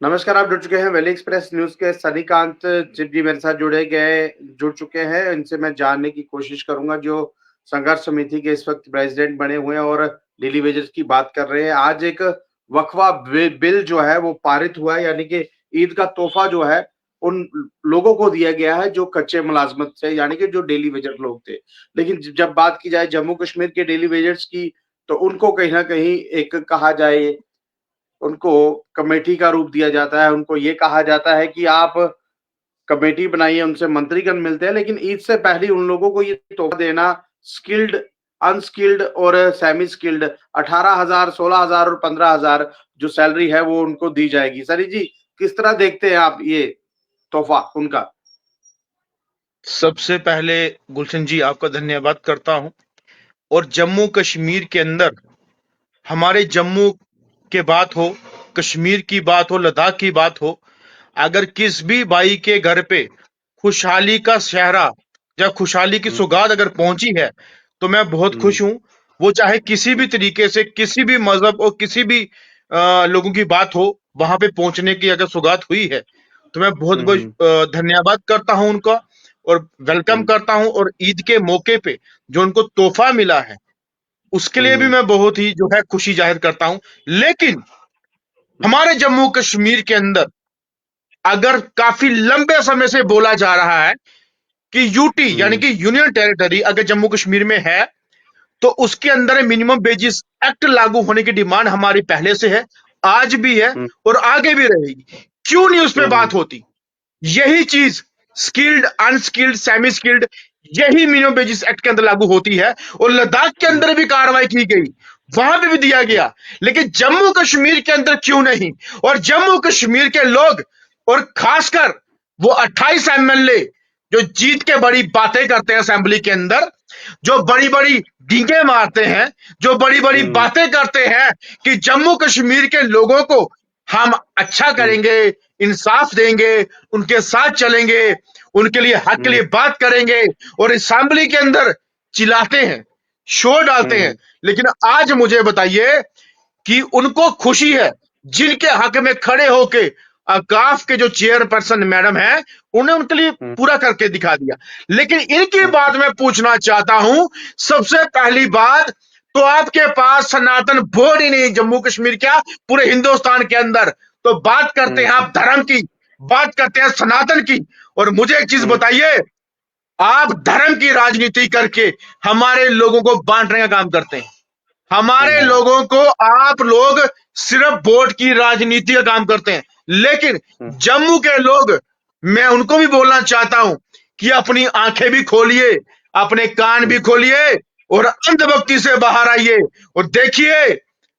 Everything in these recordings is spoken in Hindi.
नमस्कार, आप जुड़ चुके हैं वैली एक्सप्रेस न्यूज़ के सनीकांत जी मेरे साथ जुड़ चुके हैं। इनसे मैं जानने की कोशिश करूँगा जो संघर्ष समिति के इस वक़्त प्रेज़िडेंट बने हुए हैं और डेली वेजेस की बात कर रहे हैं। आज एक वक़्फ़ा बिल जो है वो पारित हुआ है, यानी कि ईद का तोहफ़ा जो है उन लोगों को दिया गया है जो कच्चे मुलाज़मत थे, यानी कि जो डेली वेजर लोग थे। लेकिन जब बात की जाए जम्मू कश्मीर के डेली वेजर्स की, तो उनको कहीं न कहीं एक कहा जाए, उनको कमेटी का रूप दिया जाता है, उनको ये कहा जाता है कि आप कमेटी बनाइए, उनसे मंत्रीगण मिलते हैं, लेकिन ईद से पहले उन लोगों को ये तोहफ़ा देना स्किल्ड, अनस्किल्ड और सेमी स्किल्ड 18,000, 16,000 और 15,000 जो सैलरी है वो उनको दी जाएगी। सनी जी, किस तरह देखते हैं आप ये तोहफ़ा उनका? सबसे पहले गुलशन जी आपका धन्यवाद करता हूं। और जम्मू कश्मीर के अंदर हमारे जम्मू के बात हो, कश्मीर की बात हो, लद्दाख की बात हो, अगर किस भी भाई के घर पे खुशहाली का सेहरा या खुशहाली की हुँ, सौगात अगर पहुंची है तो मैं बहुत हुँ, खुश हूं। वो चाहे किसी भी तरीके से, किसी भी मजहब और किसी भी लोगों की बात हो, वहां पे पहुंचने की अगर सौगात हुई है तो मैं बहुत हुँ, बहुत हुँ, धन्यवाद करता हूं उनका और वेलकम हुँ, करता हूं। और ईद के मौके पे जो उनको तोहफा मिला है उसके हुँ, लिए भी हुँ, मैं बहुत ही जो है खुशी जाहिर करता हूं। लेकिन हमारे जम्मू कश्मीर के अंदर अगर काफी लंबे समय से बोला जा रहा है कि यूटी यानी हुँ, कि यूनियन टेरिटरी अगर जम्मू कश्मीर में है तो उसके अंदर मिनिमम वेजेस एक्ट लागू होने की डिमांड हमारी पहले से है, आज भी है हुँ, और आगे भी रहेगी। क्यों नहीं उस पर हुँ, हुँ, बात होती? यही चीज स्किल्ड, अनस्किल्ड, सेमी स्किल्ड, यही मिनिमम वेजेस एक्ट के अंदर लागू होती है और लद्दाख के हुँ, अंदर भी कार्रवाई की गई, वहां पे भी दिया गया। लेकिन जम्मू कश्मीर के अंदर क्यों नहीं? और जम्मू कश्मीर के लोग और खासकर वो 28 एमएलए जो जीत के बड़ी बातें करते हैं असेंबली के अंदर, जो बड़ी बड़ी डींगे मारते हैं, जो बड़ी बड़ी हुँ, बातें करते हैं कि जम्मू कश्मीर के लोगों को हम अच्छा हुँ, करेंगे, इंसाफ देंगे, उनके साथ चलेंगे, उनके लिए हक के हुँ, लिए बात करेंगे और असेंबली के अंदर चिल्लाते हैं, शोर डालते हैं। हुँ, लेकिन आज मुझे बताइए कि उनको खुशी है जिनके हक में खड़े होके काफ के जो चेयरपर्सन मैडम है उन्हें उनके लिए हुँ, पूरा करके दिखा दिया। लेकिन इनकी हुँ, बात मैं पूछना चाहता हूं। सबसे पहली बात तो आपके पास सनातन बोर्ड ही नहीं जम्मू कश्मीर क्या, पूरे हिंदुस्तान के अंदर। तो बात करते हुँ, हैं आप धर्म की, बात करते हैं सनातन की। और मुझे एक चीज हुँ, बताइए, आप धर्म की राजनीति करके हमारे लोगों को बांटने का काम करते हैं। हमारे हुँ, लोगों को आप लोग सिर्फ वोट की राजनीति का काम करते हैं। लेकिन हुँ, जम्मू के लोग, मैं उनको भी बोलना चाहता हूं कि अपनी आंखें भी खोलिए, अपने कान हुँ, भी खोलिए और अंधभक्ति से बाहर आइए और देखिए।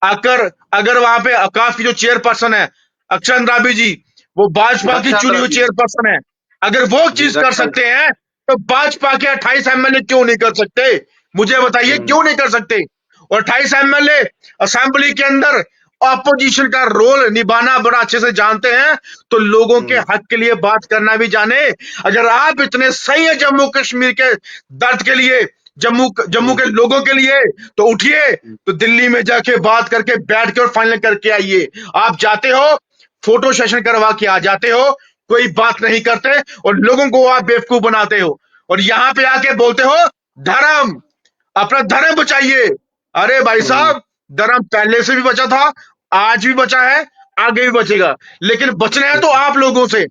अगर अगर वहां पे आकाश की जो चेयरपर्सन है अक्षय राबी जी, वो भाजपा की रक्षा चुनी हुई द्रव्य चेयरपर्सन है। अगर वो जी, चीज कर रक्षा सकते हैं तो भाजपा के 28 एमएलए क्यों नहीं कर सकते? मुझे बताइए हुँ, क्यों नहीं कर सकते? और 28 एमएलए असेंबली के अंदर ऑपोजिशन का रोल निभाना बड़ा अच्छे से जानते हैं, तो लोगों के हुँ, हक के लिए बात करना भी जाने। अगर आप इतने सही है जम्मू कश्मीर के दर्द के लिए, जम्मू जम्मू हुँ, के लोगों के लिए, तो उठिए, हुँ, तो दिल्ली में जाके बात करके बैठ के और फाइनल करके आइए। आप जाते हो, फोटो सेशन करवा के आ जाते हो, कोई बात नहीं करते और लोगों को आप बेवकूफ बनाते हो और यहां पे आके बोलते हो धर्म, अपना धर्म बचाइए। अरे भाई हुँ। साहब, धर्म पहले से भी बचा था, आज भी बचा है, आगे भी बचेगा। लेकिन बचना है तो आप लोगों से,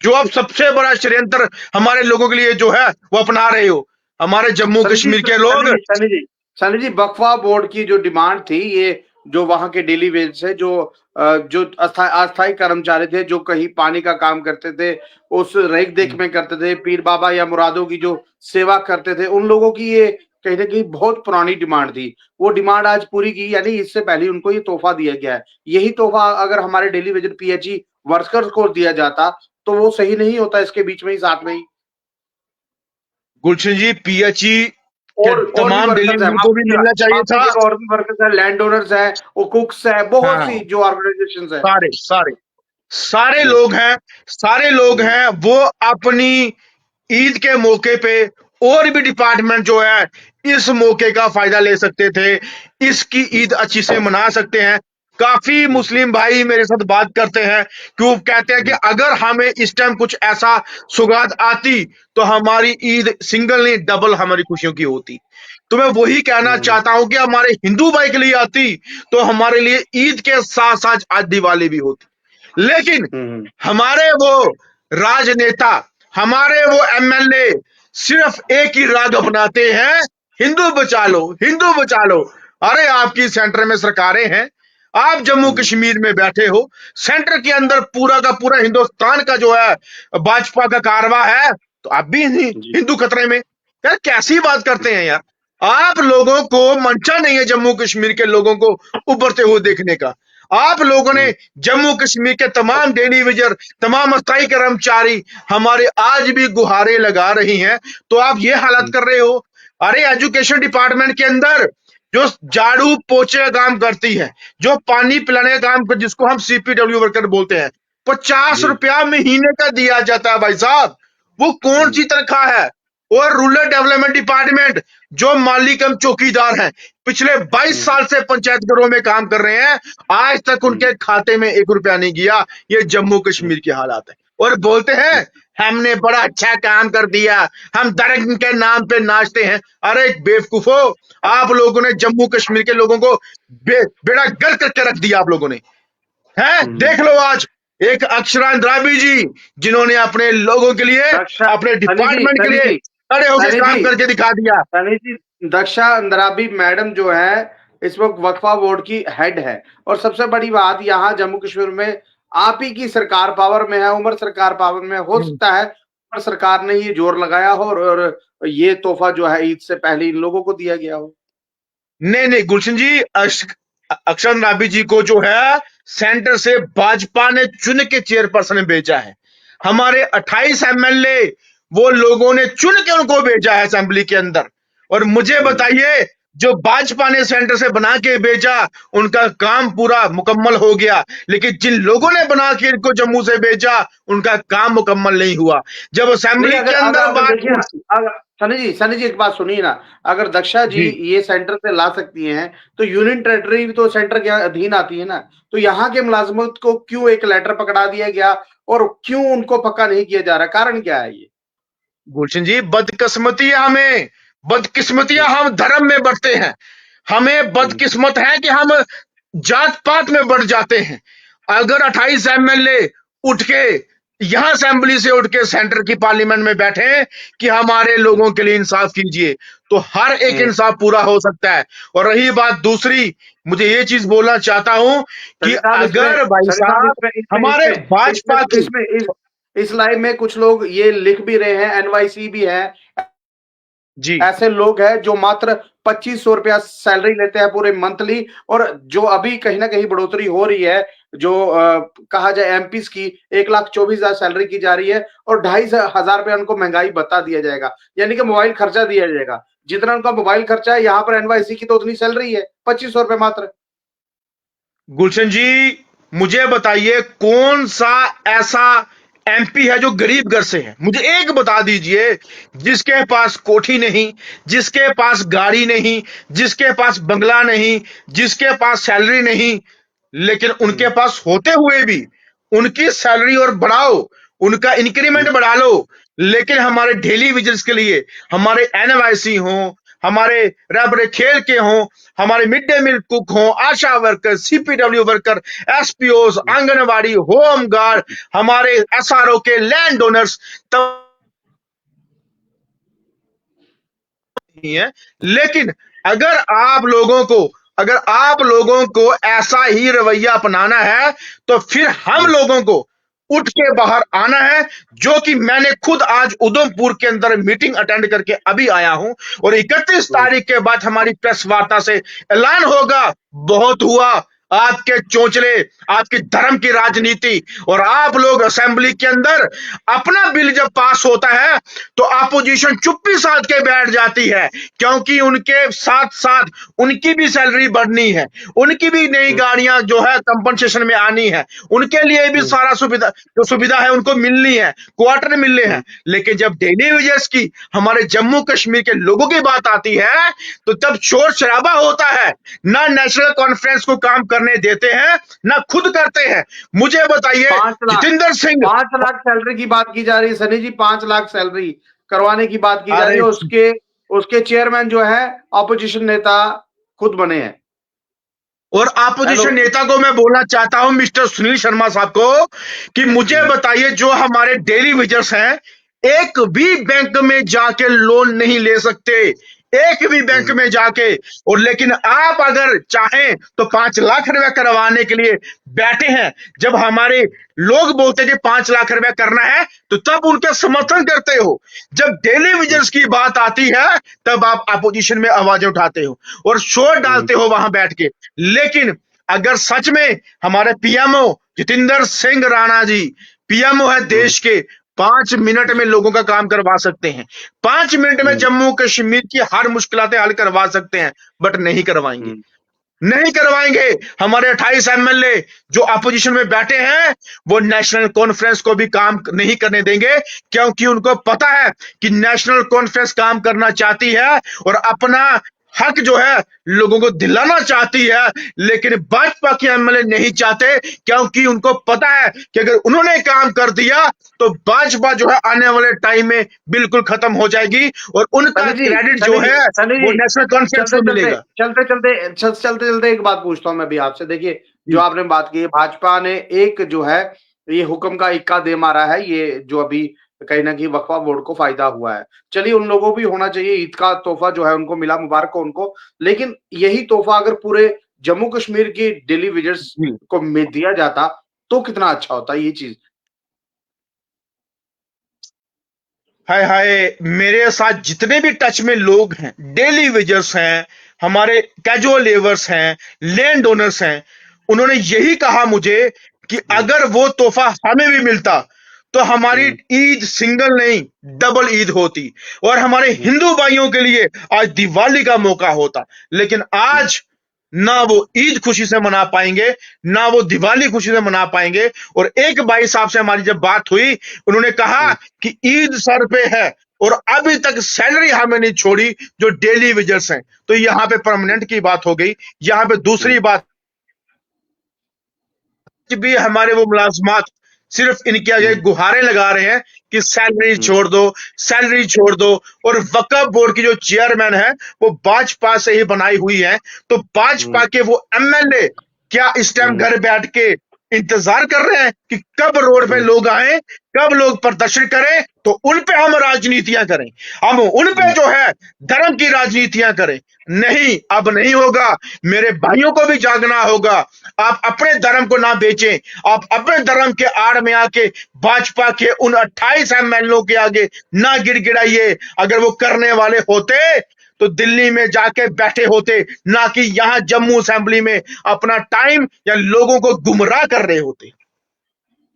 जो आप सबसे बड़ा षड्यंत्र हमारे लोगों के लिए जो है वो अपना रहे हो। हमारे जम्मू सनी जी, कश्मीर के सनी लोग। जी, सनी जी, सनी जी, वक्फ़ा बोर्ड की जो डिमांड थी, ये जो वहाँ के डेली वेज से जो अस्थायी कर्मचारी थे, जो कहीं पानी का काम करते थे, उस रेख-देख में करते थे, पीर बाबा या मुरादों की जो सेवा करते थे, उन लोगों की ये कहीं न कहीं बहुत पुरानी डिमांड थी। वो डिमांड आज पूरी की, यानी इससे पहले उनको ये तोहफ़ा दिया गया है। यही तोहफ़ा अगर हमारे डेली वेजेस पीएचई वर्कर्स को दिया जाता, तो वो सही नहीं होता इसके बीच में ही, साथ में ही? गुलशन जी, पीएचई के और भी तमाम वर्कर्स हैं, डेलीवेटर को भी मिलना चाहिए माफ था। कीजिएगा, और भी वर्कर्स हैं, लैंड ओनर्स हैं, वो कुक्स हैं, बहुत सी हाँ, जो ऑर्गेनाइजेशंस हैं। सारे सारे सारे हुँ, लोग हैं, सारे लोग हुँ, हैं। वो अपनी ईद के मौके पे और भी डिपार्टमेंट जो है इस मौके का फायदा ले सकते थे, इसकी ईद अच्छी से मना सकते हैं। काफी मुस्लिम भाई मेरे साथ बात करते हैं कि वो कहते हैं कि अगर हमें इस टाइम कुछ ऐसा सौगात आती तो हमारी ईद सिंगल नहीं डबल हमारी खुशियों की होती। तो मैं वही कहना चाहता हूं कि हमारे हिंदू भाई के लिए आती तो हमारे लिए ईद के साथ साथ आज दिवाली भी होती। लेकिन हमारे वो राजनेता, हमारे वो एमएलए सिर्फ एक ही राग अपनाते हैं, हिंदू बचा लो, हिंदू बचा लो। अरे आपकी सेंटर में सरकारें हैं, आप जम्मू कश्मीर में बैठे हो, सेंटर के अंदर पूरा का पूरा हिंदुस्तान का जो है भाजपा का कारवा है, तो आप भी हिंदू खतरे में। यार कैसी बात करते हैं यार, आप लोगों को मंशा नहीं है जम्मू कश्मीर के लोगों को उभरते हुए देखने का। आप लोगों ने जम्मू कश्मीर के तमाम डेली वेजर, तमाम अस्थायी कर्मचारी हमारे आज भी गुहारे लगा रही हैं, तो आप ये हालत कर रहे हो। अरे एजुकेशन डिपार्टमेंट के अंदर जो झाड़ू पोछे का काम करती है, जो पानी पिलाने का काम जिसको हम सीपीडब्ल्यू वर्कर बोलते हैं, 50 रुपया महीने का दिया जाता है भाई साहब। वो कौन सी तनख्वाह है? और रूरल डेवलपमेंट डिपार्टमेंट जो मालिक हम चौकीदार हैं, पिछले 22 साल से पंचायत घरों में काम कर रहे हैं, आज तक उनके खाते में 1 रुपया नहीं गया। ये जम्मू कश्मीर की हालात है। और बोलते हैं हमने बड़ा अच्छा काम कर दिया, हम धर्म के नाम पे नाचते हैं। अरे बेवकूफो, आप लोगों ने जम्मू कश्मीर के लोगों को बेड़ा गर्क करके रख दिया। आप लोगों ने है, देख लो आज एक अक्षरा अंद्राबी जी, जिन्होंने अपने लोगों के लिए, अपने डिपार्टमेंट के लिए खड़े होकर काम करके दिखा दिया। सनी जी, दक्षा अंद्राबी मैडम जो है इस वक्त वक्फा बोर्ड की हेड है, और सबसे बड़ी बात यहाँ जम्मू कश्मीर में आप ही की सरकार पावर में है, उमर सरकार पावर में। हो सकता है उमर सरकार ने ये जोर लगाया हो और ये तोहफा जो है ईद से पहले इन लोगों को दिया गया हो। नहीं गुलशन जी, अक्षर अंद्राबी जी को जो है सेंटर से भाजपा ने चुन के चेयरपर्सन में भेजा है। हमारे 28 एमएलए वो लोगों ने चुन के उनको भेजा है असेंबली के अंदर। और मुझे बताइए, जो भाजपा ने सेंटर से बना के भेजा उनका काम पूरा मुकम्मल हो गया, लेकिन जिन लोगों ने बना के इनको जम्मू से भेजा उनका काम मुकम्मल नहीं हुआ। जब असेंबली के अंदर सनी जी एक बात सुनिए ना, अगर दक्षा जी ये सेंटर से ला सकती हैं तो यूनियन टेरिटरी भी तो सेंटर के अधीन आती है ना, तो यहाँ के मुलाजिमत को क्यों एक लेटर पकड़ा दिया गया और क्यों उनको पक्का नहीं किया जा रहा? कारण क्या है ये? गुलशन जी, बदकिस्मतियां हमें, बदकिस्मतियां हम धर्म में बढ़ते हैं। हमें बदकिस्मत है कि हम जात पात में बढ़ जाते हैं। अगर 28 एमएलए उठ के यहां असेंबली से उठ के सेंटर की पार्लियामेंट में बैठे कि हमारे लोगों के लिए इंसाफ कीजिए, तो हर एक इंसाफ पूरा हो सकता है। और रही बात दूसरी, मुझे ये चीज बोलना चाहता हूं कि अगर भाई साहब हमारे भाजपा की इस लाइव में कुछ लोग ये लिख भी रहे हैं, एनवाईसी भी है जी, ऐसे लोग हैं जो मात्र 2500 रुपया सैलरी लेते हैं पूरे मंथली, और जो अभी कहीं ना कहीं बढ़ोतरी हो रही है, जो कहा जाए एमपीस की 1,24,000 सैलरी की जा रही है, और 2,500 रुपया उनको महंगाई भत्ता दिया जाएगा, यानी कि मोबाइल खर्चा दिया जाएगा। जितना उनका मोबाइल खर्चा है यहाँ पर एनवाईसी की तो उतनी सैलरी है, 2500 रुपए मात्र। गुलशन जी, मुझे बताइए कौन सा ऐसा एमपी है जो गरीब घर से है? मुझे एक बता दीजिए, जिसके पास कोठी नहीं, जिसके पास गाड़ी नहीं, जिसके पास बंगला नहीं, जिसके पास सैलरी नहीं, लेकिन उनके पास होते हुए भी उनकी सैलरी और बढ़ाओ, उनका इंक्रीमेंट बढ़ा लो, लेकिन हमारे डेली वेजेस के लिए हमारे एनवाईसी हो, हमारे रबरे खेल के हों, हमारे मिड डे मील कुक हों, ASHA worker, CPW worker, SPOs, anganwadi, home guard, हमारे एसआरओ के लैंड ओनर्स है। लेकिन अगर आप लोगों को ऐसा ही रवैया अपनाना है तो फिर हम लोगों को उठ के बाहर आना है, जो कि मैंने खुद आज उधमपुर के अंदर मीटिंग अटेंड करके अभी आया हूं। और 31 तारीख के बाद हमारी प्रेस वार्ता से ऐलान होगा, बहुत हुआ आपके चोंचले, आपकी धर्म की राजनीति। और आप लोग असेंबली के अंदर अपना बिल जब पास होता है तो अपोजिशन चुप्पी साध के बैठ जाती है, क्योंकि उनके साथ साथ उनकी भी सैलरी बढ़नी है, उनकी भी नई गाड़ियां जो है कंपनसेशन में आनी है, उनके लिए भी सारा सुविधा है उनको मिलनी है, क्वार्टर मिलने हैं। लेकिन जब डेली वेजेस की, हमारे जम्मू कश्मीर के लोगों की बात आती है तो तब शोर शराबा होता है, ना नेशनल कॉन्फ्रेंस को काम करने देते हैं, ना खुद करते हैं। मुझे बताइए 5 लाख जितेंद्र सिंह, 5 लाख सैलरी की बात की जा रही है सनी जी, 5 लाख सैलरी करवाने की बात की जा रही अरे है। उसके उसके चेयरमैन जो है ऑपोजिशन नेता खुद बने हैं। और हेलो। अपोजिशन नेता को मैं बोलना चाहता हूं, मिस्टर सुनील शर्मा साहब को, कि मुझे बताइए जो हमारे डेली वेजर्स हैं, एक भी बैंक में जाके लोन नहीं ले सकते, एक भी बैंक में जाके। और लेकिन आप अगर चाहें तो 5 लाख रुपए करवाने के लिए बैठे हैं। जब हमारे लोग बोलते हैं कि 5 लाख रुपए करना है, तो तब उनके समर्थन करते हो। जब डेली वेजर्स की बात आती है, तब आप अपोजिशन में आवाजें उठाते हो और शोर डालते हो वहां बैठ के। लेकिन अगर सच में हमारे पीएमओ जितेंद्र सिंह राणा जी पीएमओ है देश के, 5 मिनट में लोगों का काम करवा सकते हैं, 5 मिनट में जम्मू कश्मीर की हर मुश्किलातें हल करवा सकते हैं, बट नहीं करवाएंगे, नहीं करवाएंगे। हमारे 28 एमएलए जो अपोजिशन में बैठे हैं, वो नेशनल कॉन्फ्रेंस को भी काम नहीं करने देंगे, क्योंकि उनको पता है कि नेशनल कॉन्फ्रेंस काम करना चाहती है और अपना हक जो है लोगों को दिलाना चाहती है। लेकिन भाजपा के एमएलए नहीं चाहते, क्योंकि उनको पता है कि अगर उन्होंने काम कर दिया तो भाजपा जो है आने वाले टाइम में बिल्कुल खत्म हो जाएगी और उनका सनी जी, क्रेडिट जो सनी जी, है सनी वो जी, नेशनल कॉन्फ्रेंस चलते को चलते मिलेगा। चलते चलते चलते चलते एक बात पूछता हूं मैं भी आपसे। देखिए, जो आपने बात की है, भाजपा ने एक जो है ये हुक्म का इक्का दे मारा है, ये जो अभी कहीं ना कहीं वक्फा बोर्ड को फायदा हुआ है। चलिए, उन लोगों भी होना चाहिए, ईद का तोहफा जो है उनको मिला, मुबारक हो उनको। लेकिन यही तोहफा अगर पूरे जम्मू कश्मीर की डेली वेजर्स जी। को में दिया जाता तो कितना अच्छा होता ये चीज। हाय हाय, मेरे साथ जितने भी टच में लोग हैं, डेली वेजर्स हैं, हमारे कैजुअल लेबर्स हैं, लैंड ओनर्स हैं, उन्होंने यही कहा मुझे कि हम्म, अगर वो तोहफा हमें भी मिलता तो हमारी हम्म, ईद सिंगल नहीं डबल ईद होती और हमारे हम्म, हिंदू भाइयों के लिए आज दिवाली का मौका होता। लेकिन हम्म, आज ना वो ईद खुशी से मना पाएंगे, ना वो दिवाली खुशी से मना पाएंगे। और एक भाई साहब से हमारी जब बात हुई, उन्होंने कहा हम्म, कि ईद सर पे है और अभी तक सैलरी हमें नहीं छोड़ी जो डेली वेजर्स हैं। तो यहां पे परमानेंट की बात हो गई। यहां पे दूसरी हम्म, बात भी हमारे वो मुलाजमात सिर्फ इनके आगे हम्म, गुहारें लगा रहे हैं कि सैलरी हम्म, छोड़ दो, सैलरी छोड़ दो। और वक्फ बोर्ड की जो चेयरमैन है वो भाजपा से ही बनाई हुई है। तो हम्म, भाजपा के वो एमएलए क्या इस टाइम हम्म, घर बैठ के इंतजार कर रहे हैं कि कब रोड पे हम्म, लोग आए, कब लोग प्रदर्शन करें तो उन पे हम राजनीतियां करें, हम उन पे हम्म। जो है धर्म की राजनीतियां करें? नहीं, अब नहीं होगा। मेरे भाइयों को भी जागना होगा। आप अपने धर्म को ना बेचें, आप अपने धर्म के आड़ में आके भाजपा के उन 28 एमएलओ के आगे ना गिड़गिड़ाइए। अगर वो करने वाले होते तो दिल्ली में जाके बैठे होते, ना कि यहां जम्मू असेंबली में अपना टाइम या लोगों को गुमराह कर रहे होते।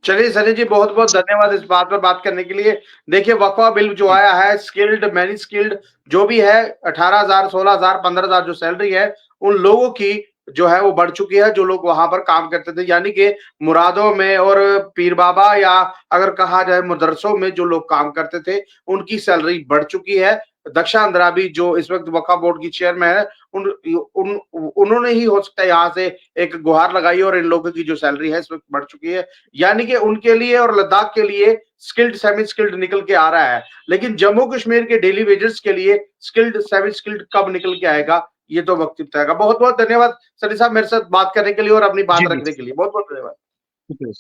चलिए सनी जी, बहुत बहुत धन्यवाद इस बात पर बात करने के लिए। देखिए, वक्फा बिल जो आया है, स्किल्ड मैनी स्किल्ड जो भी है, 18,000 16,000 15,000 जो सैलरी है उन लोगों की जो है वो बढ़ चुकी है, जो लोग वहां पर काम करते थे। यानी कि मुरादों में और पीर बाबा या अगर कहा जाए मदरसों में जो लोग काम करते थे उनकी सैलरी बढ़ चुकी है। दक्षा अंद्राबी जो इस वक्त वक्फ बोर्ड की चेयरमैन है, उन्होंने ही हो सकता है यहाँ से एक गुहार लगाई और इन लोगों की जो सैलरी है इस वक्त बढ़ चुकी है। यानी कि उनके लिए और लद्दाख के लिए स्किल्ड सेमी स्किल्ड निकल के आ रहा है। लेकिन जम्मू कश्मीर के डेली वेजर्स के लिए स्किल्ड सेमी स्किल्ड कब निकल के आएगा, ये तो वक्त बताएगा। बहुत बहुत धन्यवाद सनी साहब मेरे साथ बात करने के लिए और अपनी जी बात जी, रखने के लिए। बहुत बहुत धन्यवाद। ठीक है।